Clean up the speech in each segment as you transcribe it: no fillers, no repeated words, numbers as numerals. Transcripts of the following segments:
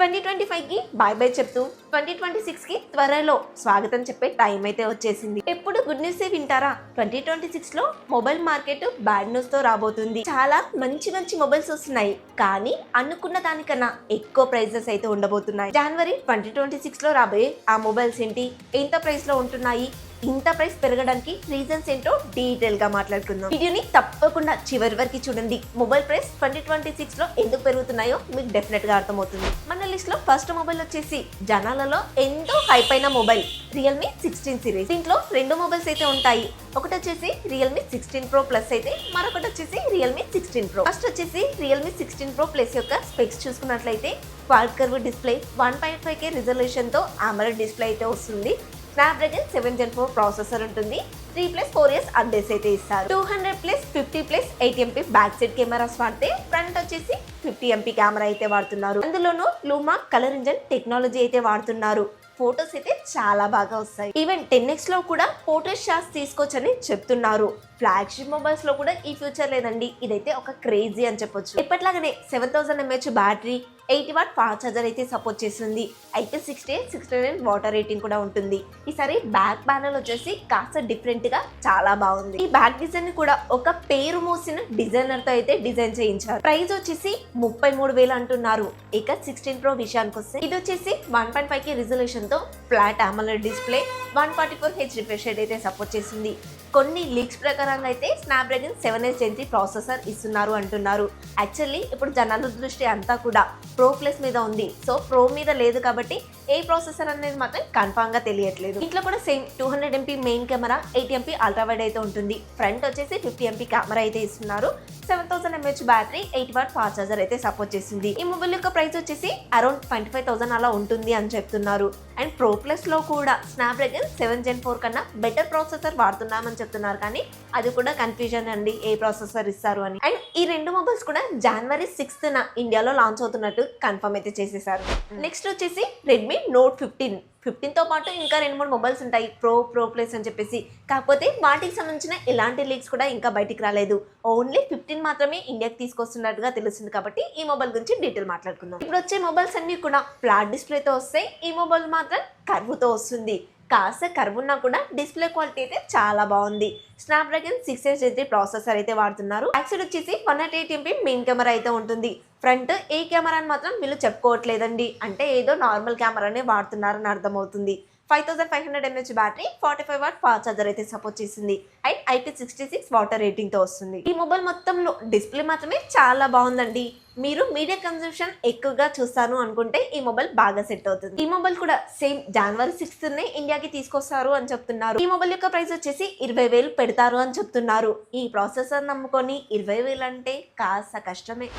2025 కి bye bye చెప్తూ 2026 కి త్వరలో స్వాగతం చెప్పే టైం అయితే వచ్చేసింది. ఎప్పుడు గుడ్ న్యూస్ వింటారా? 2026 లో మొబైల్ మార్కెట్ బ్యాడ్ న్యూస్ తో రాబోతుంది. చాలా మంచి మంచి మొబైల్స్ వస్తున్నాయి, కానీ అనుకున్న దానికన్నా ఎక్కువ ప్రైజెస్ అయితే ఉండబోతున్నాయి. జనవరి 2026 లో రాబోయే ఆ మొబైల్స్ ఏంటి, ఎంత ప్రైస్ లో ఉంటున్నాయి, ఇంత ప్రైస్ పెరగడానికి రీజన్స్ ఏంటో డీటెయిల్ గా మాట్లాడుకుందాం. వీడియోని తప్పకుండా చివరి వరకు చూడండి. మొబైల్ ప్రైస్ 2026 లో ఎందుకు పెరుగుతున్నాయో మీకు డెఫినెట్ గా అర్థమవుతుంది. మన లిస్ట్ లో ఫస్ట్ మొబైల్ వచ్చేసి జనాలలో ఎంతో హైప్ అయిన మొబైల్ రియల్మీ 16 సిరీస్. దీంట్లో రెండు మొబైల్స్ అయితే ఉంటాయి. ఒకటి వచ్చేసి రియల్మీ 16 ప్రో ప్లస్ అయితే మరొకటి వచ్చేసి రియల్మీ 16 ప్రో. ఫస్ట్ వచ్చేసి రియల్మీ 16 ప్రో ప్లస్ యొక్క స్పెక్స్ చూసుకున్నట్లయితే quad curve display, 1.5K resolution తో AMOLED డిస్ప్లే అయితే వస్తుంది. స్నాప్డ్రాగన్ 7 Gen 4 ప్రాసెసర్ ఉంటుంది. 3+4 years అప్డేట్స్ అయితే ఇస్తారు. 200+50+80 MP బ్యాక్ సైడ్ కెమెరాస్ వాడితే ఫ్రంట్ వచ్చేసి 50 MP కెమెరా అయితే వాడుతున్నారు. అందులోనూ లూమా కలర్ ఇంజన్ టెక్నాలజీ అయితే వాడుతున్నారు. ఫోటోస్ అయితే చాలా బాగా వస్తాయి. ఈవెన్ 10x లో కూడా పోర్ట్రేట్ షాట్స్ తీసుకోవచ్చని చెప్తున్నారు. ఫ్లాగ్షిప్ మొబైల్స్ లో కూడా ఈ ఫ్యూచర్ లేదండి. ఇదైతే ఒక క్రేజీ అని చెప్పొచ్చు. ఎప్పటిలాగానే 7000 mAh battery, 80W fast charger అయితే సపోర్ట్ చేస్తుంది. IP68 69 వాటర్ రేటింగ్ కూడా ఉంటుంది. ఈసారి బ్యాక్ ప్యానల్ వచ్చేసి కాస్త డిఫరెంట్ గా చాలా బాగుంది. ఈ బ్యాక్ డిజైన్ కూడా ఒక పేరు మోసిన డిజైనర్ తో అయితే డిజైన్ చేయించారు. ప్రైస్ వచ్చేసి 33,000 అంటున్నారు. ఇక 16 ప్రో విషయానికి వస్తే ఇది వచ్చేసి 1.5K రిజల్యూషన్ తో flat AMOLED display, 144Hz refresh rate అయితే సపోర్ట్ చేసింది. కొన్ని లీక్స్ ప్రకారంగా అయితే స్నాప్డ్రాగన్ 7S Gen 3 ప్రాసెసర్ ఇస్తున్నారు అంటున్నారు. యాక్చువల్లీ ఇప్పుడు జనాల దృష్టి అంతా కూడా ప్రో ప్లస్ మీద ఉంది. సో ప్రో మీద లేదు కాబట్టి ఏ ప్రాసెసర్ అనేది మాత్రం కన్ఫామ్ గా తెలియట్లేదు. ఇంట్లో కూడా same 200 MP main camera, 80 MP ultra wide అయితే ఉంటుంది. ఫ్రంట్ వచ్చేసి 50 MP కెమెరా అయితే ఇస్తున్నారు. 7000 mAh battery, 80W fast charger అయితే సపోర్ట్ చేసింది. ఈ మొబైల్ యొక్క ప్రైస్ వచ్చేసి అరౌండ్ 25,000 అలా ఉంటుంది అని చెప్తున్నారు. అండ్ ప్రో ప్లస్ లో కూడా స్నాప్డ్రాగన్ 7 Gen 4 కన్నా బెటర్ ప్రాసెసర్ వాడుతున్నామని చెప్తున్నారు, కానీ అది కూడా కన్ఫ్యూజన్ అండి, ఏ ప్రాసెసర్ ఇస్తారు అని. అండ్ ఈ రెండు మొబైల్స్ కూడా జనవరి 6th ఇండియాలో లాంచ్ అవుతున్నట్టు కన్ఫర్మ్ అయితే చేసేసారు. నెక్స్ట్ వచ్చేసి రెడ్మీ నోట్ 15 తో పాటు ఇంకా 2-3 మొబైల్స్ ఉంటాయి, ప్రో ప్లస్ అని చెప్పేసి. కాకపోతే వాటికి సంబంధించిన ఎలాంటి లీక్స్ కూడా ఇంకా బయటికి రాలేదు. ఓన్లీ 15 మాత్రమే ఇండియాకి తీసుకొస్తున్నట్టుగా తెలుస్తుంది. కాబట్టి ఈ మొబైల్ గురించి డీటెయిల్ మాట్లాడుకుందాం. ఇప్పుడు వచ్చే మొబైల్స్ అన్ని కూడా ఫ్లాట్ డిస్ప్లేతో వస్తాయి. ఈ మొబైల్ మాత్రం కర్వ్తో వస్తుంది. కాస్త కర్వ్ ఉన్నా కూడా డిస్ప్లే క్వాలిటీ అయితే చాలా బాగుంది. స్నాప్డ్రాగన్ 6S Gen 3 ప్రాసెసర్ అయితే వాడుతున్నారు. బ్యాక్ సైడ్ వచ్చేసి 108 MP మెయిన్ కెమెరా అయితే ఉంటుంది. ఫ్రంట్ ఏ కెమెరా అని మాత్రం వీళ్ళు చెప్పుకోవట్లేదండి, అంటే ఏదో నార్మల్ కెమెరానే వాడుతున్నారని అర్థమవుతుంది. 5500 mAh battery, 45W fast charger అయితే సపోర్ట్ చేసింది. అండ్ IP66 వాటర్ రేటింగ్ తో వస్తుంది. ఈ మొబైల్ మొత్తంలో డిస్ప్లే మాత్రమే చాలా బాగుందండి. మీరు మీడియా కన్సంప్షన్ ఎక్కువగా చూస్తాను అనుకుంటే ఈ మొబైల్ బాగా సెట్ అవుతుంది. ఈ మొబైల్ కూడా సేమ్ జనవరి 6th ఇండియాకి తీసుకొస్తారు అని చెప్తున్నారు. ఈ మొబైల్ యొక్క ప్రైస్ వచ్చేసి 20,000 పెడతారు అని చెప్తున్నారు. ఈ ప్రాసెసర్ నమ్ముకొని 20,000 అంటే కాస్త కష్టమే.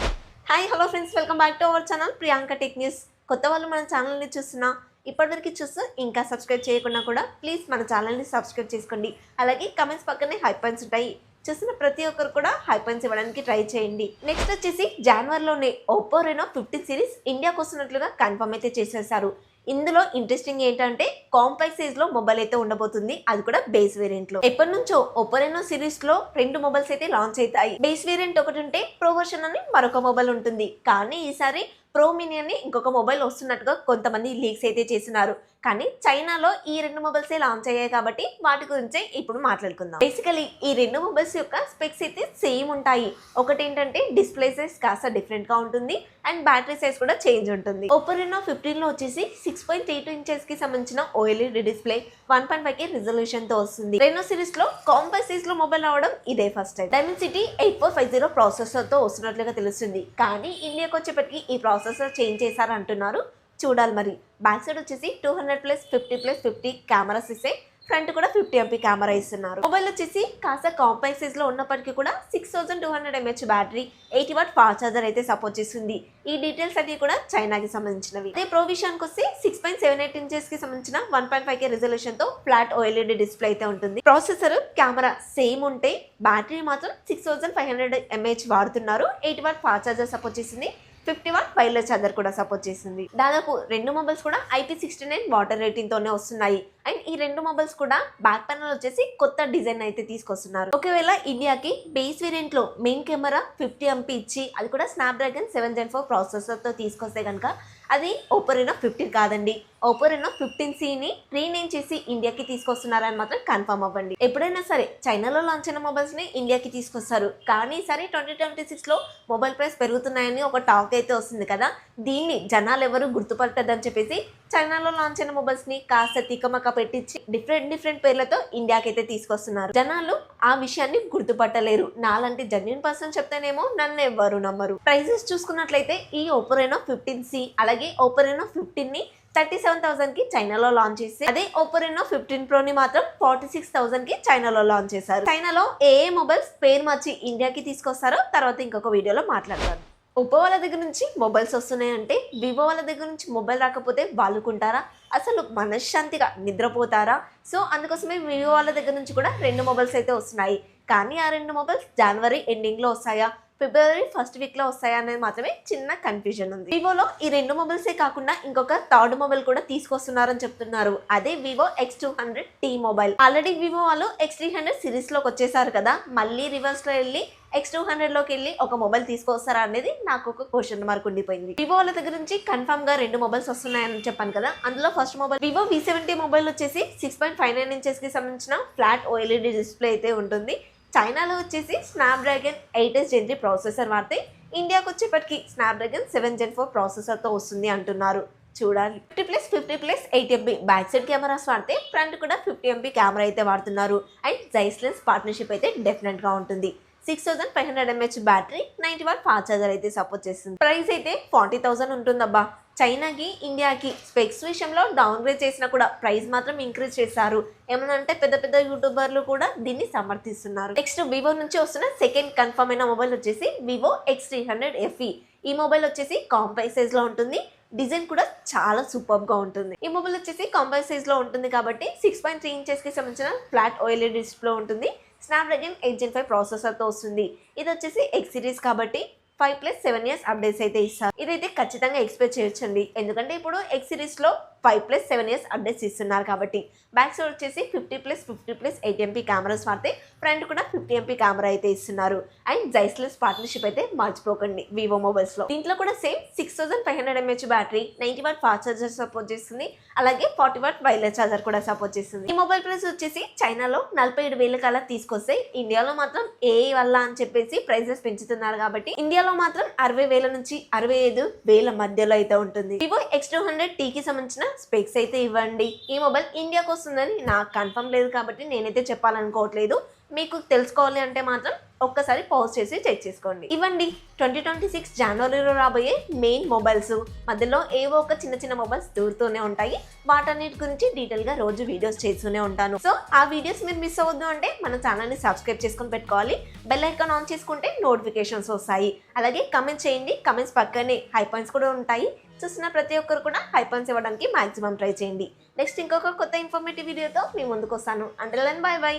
Hi hello friends, welcome back to our channel Priyanka tech news. కొత్త వాళ్ళు మన ఛానల్ని చూస్తున్నా, ఇప్పటివరకు చూస్తూ ఇంకా సబ్స్క్రైబ్ చేయకుండా కూడా ప్లీజ్ మన ఛానల్ని సబ్స్క్రైబ్ చేసుకోండి. అలాగే కమెంట్స్ పక్కనే హై పాయింట్స్ ఉంటాయి, చూసిన ప్రతి ఒక్కరు కూడా హై పాయింట్స్ ఇవ్వడానికి ట్రై చేయండి. నెక్స్ట్ వచ్చేసి జనవరిలోనే ఒప్పో రెనో 15 సిరీస్ ఇండియాకి వస్తున్నట్లుగా కన్ఫర్మ్ అయితే చేసేసారు. ఇందులో ఇంట్రెస్టింగ్ ఏంటంటే కాంపాక్ట్ సైజ్ లో మొబైల్ అయితే ఉండబోతుంది, అది కూడా బేస్ వేరియంట్ లో. ఎప్పటి నుంచో ఒప్పో రెనో సిరీస్ లో 2 మొబైల్స్ అయితే లాంచ్ అవుతాయి. బేస్ వేరియంట్ ఒకటి ఉంటే ప్రో వర్షన్ అని మరొక మొబైల్ ఉంటుంది. కానీ ఈసారి ప్రో మినీ అని ఇంకొక మొబైల్ వస్తున్నట్టుగా కొంతమంది లీక్స్ అయితే చేస్తున్నారు. కానీ చైనాలో ఈ 2 మొబైల్సే లాంచ్ అయ్యాయి కాబట్టి వాటి గురించే ఇప్పుడు మాట్లాడుకుందాం. బేసికలీ ఈ 2 మొబైల్స్ యొక్క స్పెక్స్ అయితే సేమ్ ఉంటాయి. ఒకటి ఏంటంటే డిస్ప్లే సైజ్ కాస్త డిఫరెంట్ గా ఉంటుంది అండ్ బ్యాటరీ సైజ్ కూడా చేంజ్ ఉంటుంది. ఒప్పో రెనో 15 లో వచ్చేసి 6.32 inches కి సంబంధించిన OLED డిస్ప్లే, 1.5K రిజల్యూషన్ తో వస్తుంది. రెనో సిరీస్ లో కాంపాక్ట్ సైజ్ లో మొబైల్ రావడం ఇదే ఫస్ట్ టైం. డైమెన్సిటీ 8450 ప్రాసెసర్ తో వస్తున్నట్లుగా తెలుస్తుంది. కానీ ఇండియాకి వచ్చేప్పటికి ఈ ప్రాసెసర్ చేంజ్ చేశారంటున్నారు, చూడాలి మరి. బ్యాక్ సైడ్ వచ్చేసి 200+50+50 కెమెరాస్ ఇస్తే ఫ్రంట్ కూడా 50 MP కెమెరా ఇస్తున్నారు. మొబైల్ వచ్చేసి కాస్త కాంపాక్ట్ సైజ్ లో ఉన్నప్పటికీ కూడా 6200 mAh battery, 80W fast charger అయితే సపోర్ట్ చేస్తుంది. ఈ డీటెయిల్స్ అన్ని కూడా చైనాకి సంబంధించినవి. అదే ప్రో విషయానికి వస్తే 6.78 inches కి సంబంధించిన 1.5K రిజల్యూషన్ తో ఫ్లాట్ OLED డిస్ప్లే అయితే ఉంటుంది. ప్రాసెసర్ కెమెరా సేమ్ ఉంటే బ్యాటరీ మాత్రం 6500 mAh వాడుతున్నారు. 80W ఫాస్ట్ ఛార్జర్ సపోర్ట్ చేసింది. 50W వైర్లెస్ ఛార్జర్ కూడా సపోర్ట్ చేసింది. దాదాపు 2 మొబైల్స్ కూడా IP69 వాటర్ రేటింగ్ తోనే వస్తున్నాయి. అండ్ ఈ 2 మొబైల్స్ కూడా బ్యాక్ ప్యానల్ వచ్చేసి కొత్త డిజైన్ అయితే తీసుకొస్తున్నారు. ఒకవేళ ఇండియాకి బేస్ వేరియంట్ లో మెయిన్ కెమెరా 50 MP ఇచ్చి అది కూడా స్నాప్డ్రాగన్ 7 Gen 4 ప్రాసెసర్ తో తీసుకొస్తే కనుక అది Oppo Reno 15 కాదండి. Oppo Reno 15Cని రీనేమ్ చేసి ఇండియాకి తీసుకొస్తున్నారని మాత్రం కన్ఫర్మ్ అవ్వండి. ఎప్పుడైనా సరే చైనాలో లాంచ్ అయిన మొబైల్స్ని ఇండియాకి తీసుకొస్తారు. కానీ ఈసారి 2026లో మొబైల్ ప్రైస్ పెరుగుతున్నాయని ఒక టాక్ అయితే వస్తుంది కదా. దీన్ని జనాలు ఎవరు గుర్తుపట్టదని చెప్పేసి చైనాలో లాంచ్ అయిన మొబైల్స్ని కాస్త తికమక పెట్టించి డిఫరెంట్ పేర్లతో ఇండియాకి అయితే తీసుకొస్తున్నారు. జనాలు ఆ విషయాన్ని గుర్తుపట్టలేరు. నాలాంటి జెన్యూన్ పర్సన్ చెప్తేనేమో నన్ను ఎవ్వరు నమ్మరు. ప్రైజెస్ చూసుకున్నట్లయితే ఈ Oppo Reno 15C అలాగే Oppo Reno 15ని 37,000కి చైనాలో లాంచ్ చేసి అదే Oppo Reno 15 Proని మాత్రం 46,000కి చైనాలో లాంచ్ చేశారు. చైనాలో ఏ మొబైల్స్ పేరు మార్చి ఇండియాకి తీసుకొస్తారో తర్వాత ఇంకొక వీడియోలో మాట్లాడతారు. Oppo వాళ్ళ దగ్గర నుంచి మొబైల్స్ వస్తున్నాయంటే Vivo వాళ్ళ దగ్గర నుంచి మొబైల్ రాకపోతే వాళ్ళుకుంటారా? అసలు మనశ్శాంతిగా నిద్రపోతారా? సో అందుకోసమే Vivo వాళ్ళ దగ్గర నుంచి కూడా 2 మొబైల్స్ అయితే వస్తున్నాయి. కానీ ఆ 2 మొబైల్స్ జనవరి ఎండింగ్లో వస్తాయా, ఫిబ్రవరి ఫస్ట్ వీక్లో వస్తాయా అనేది మాత్రమే చిన్న కన్ఫ్యూజన్ ఉంది. వివోలో ఈ 2 మొబైల్సే కాకుండా ఇంకొక థర్డ్ మొబైల్ కూడా తీసుకొస్తున్నారని చెప్తున్నారు. అదే Vivo X200T mobile. Already Vivo వాళ్ళు X300 సిరీస్లోకి వచ్చేసారు కదా, మళ్ళీ రివర్స్లో వెళ్ళి X200లోకి వెళ్ళి ఒక మొబైల్ తీసుకొస్తారా అనేది నాకు ఒక క్వశ్చన్ మార్క్ ఉండిపోయింది. Vivo వాళ్ళ దగ్గర నుంచి కన్ఫర్మ్ గా 2 మొబైల్స్ వస్తున్నాయని చెప్పాను కదా. అందులో first mobile Vivo V70 mobile వచ్చేసి 6.59 inches కి సంబంధించిన ఫ్లాట్ OLED డిస్ప్లే అయితే ఉంటుంది. చైనాలో వచ్చేసి స్నాప్డ్రాగన్ 8s Gen 3 ప్రాసెసర్ వాడితే ఇండియాకి వచ్చేప్పటికి స్నాప్డ్రాగన్ 7 Gen 4 ప్రాసెసర్తో వస్తుంది అంటున్నారు. చూడాలి. 50+50+8MP బ్యాక్ సైడ్ కెమెరాస్ వాడితే ఫ్రంట్ కూడా 50MP కెమెరా అయితే వాడుతున్నారు. అండ్ జైస్ లెన్స్ పార్ట్నర్షిప్ అయితే డెఫినెట్గా ఉంటుంది. 6500 mAh battery, 90 watt fast charger అయితే సపోర్ట్ చేస్తుంది. ప్రైస్ అయితే 40,000 ఉంటుందబ్బా. చైనాకి ఇండియాకి స్పెక్స్ విషయంలో డౌన్ గ్రేడ్ చేసినా కూడా ప్రైస్ మాత్రం ఇంక్రీజ్ చేశారు. ఏమనంటే పెద్ద యూట్యూబర్లు కూడా దీన్ని సమర్థిస్తున్నారు. నెక్స్ట్ Vivo నుంచి వస్తున్న సెకండ్ కన్ఫర్మ్ అయిన మొబైల్ వచ్చేసి Vivo X300 FE. ఈ మొబైల్ వచ్చేసి కాంపాక్ట్ సైజ్ లో ఉంటుంది. డిజైన్ కూడా చాలా సూపర్ గా ఉంటుంది. ఈ మొబైల్ వచ్చేసి కాంపాక్ట్ సైజ్ లో ఉంటుంది కాబట్టి 6.3 inches కి సంబంధించిన ఫ్లాట్ OLED డిస్ప్లే ఉంటుంది. స్నాప్డ్రాగన్ 8 Gen 5 ప్రాసెసర్తో వస్తుంది. ఇది వచ్చేసి X సిరీస్ కాబట్టి 5+7 years అప్డేట్స్ అయితే ఇస్తారు. ఇదైతే ఖచ్చితంగా ఎక్స్పెక్ట్ చేయొచ్చండి. ఎందుకంటే ఇప్పుడు X సిరీస్లో 5+7 years అప్డేట్స్ ఇస్తున్నారు కాబట్టి. బ్యాక్ సైడ్ వచ్చేసి 50+50+8MP కెమెరాస్ వాడితే ఫ్రంట్ కూడా 50MP కెమెరా అయితే ఇస్తున్నారు. అండ్ జైస్ లెన్స్ పార్ట్నర్షిప్ అయితే మర్చిపోకండి Vivo మొబైల్స్లో. దీంట్లో కూడా same 6500 mAh battery, 90 watt fast charger support చేస్తుంది. అలాగే 40 వాట్ వైర్లెస్ ఛార్జర్ కూడా సపోర్ట్ చేస్తుంది. ఈ మొబైల్ ప్రైస్ వచ్చేసి చైనాలో 47,000 కల్లా తీసుకొస్తే ఇండియాలో మాత్రం ఏ వల్ల అని చెప్పేసి ప్రైజెస్ పెంచుతున్నారు కాబట్టి ఇండియాలో మాత్రం 60,000 నుంచి 65,000 మధ్యలో అయితే ఉంటుంది. Vivo X200Tకి సంబంధించిన స్పెక్స్ అయితే ఇవ్వండి. ఈ మొబైల్ ఇండియాకి వస్తుందని నాకు కన్ఫర్మ్ లేదు కాబట్టి నేనైతే చెప్పాలనుకోవట్లేదు. మీకు తెలుసుకోవాలి అంటే మాత్రం ఒక్కసారి పాజ్ చేసి చెక్ చేసుకోండి. ఇవ్వండి 2026 జనవరిలో రాబోయే మెయిన్ మొబైల్స్. మధ్యలో ఏవో ఒక చిన్న మొబైల్స్ దూరుతూనే ఉంటాయి. వాటన్నిటి గురించి డీటెయిల్గా రోజు వీడియోస్ చేస్తూనే ఉంటాను. సో ఆ వీడియోస్ మీరు మిస్ అవ్వద్దు అంటే మన ఛానల్ని సబ్స్క్రైబ్ చేసుకొని పెట్టుకోవాలి. బెల్ ఐకాన్ ఆన్ చేసుకుంటే నోటిఫికేషన్స్ వస్తాయి. అలాగే కమెంట్ చేయండి. కమెంట్స్ పక్కనే హై పాయింట్స్ కూడా ఉంటాయి. చూసిన ప్రతి ఒక్కరు కూడా హై పాయింట్స్ ఇవ్వడానికి మాక్సిమం ట్రై చేయండి. నెక్స్ట్ ఇంకొక కొత్త ఇన్ఫర్మేటివ్ వీడియోతో మీ ముందుకు వస్తాను. Until then bye by.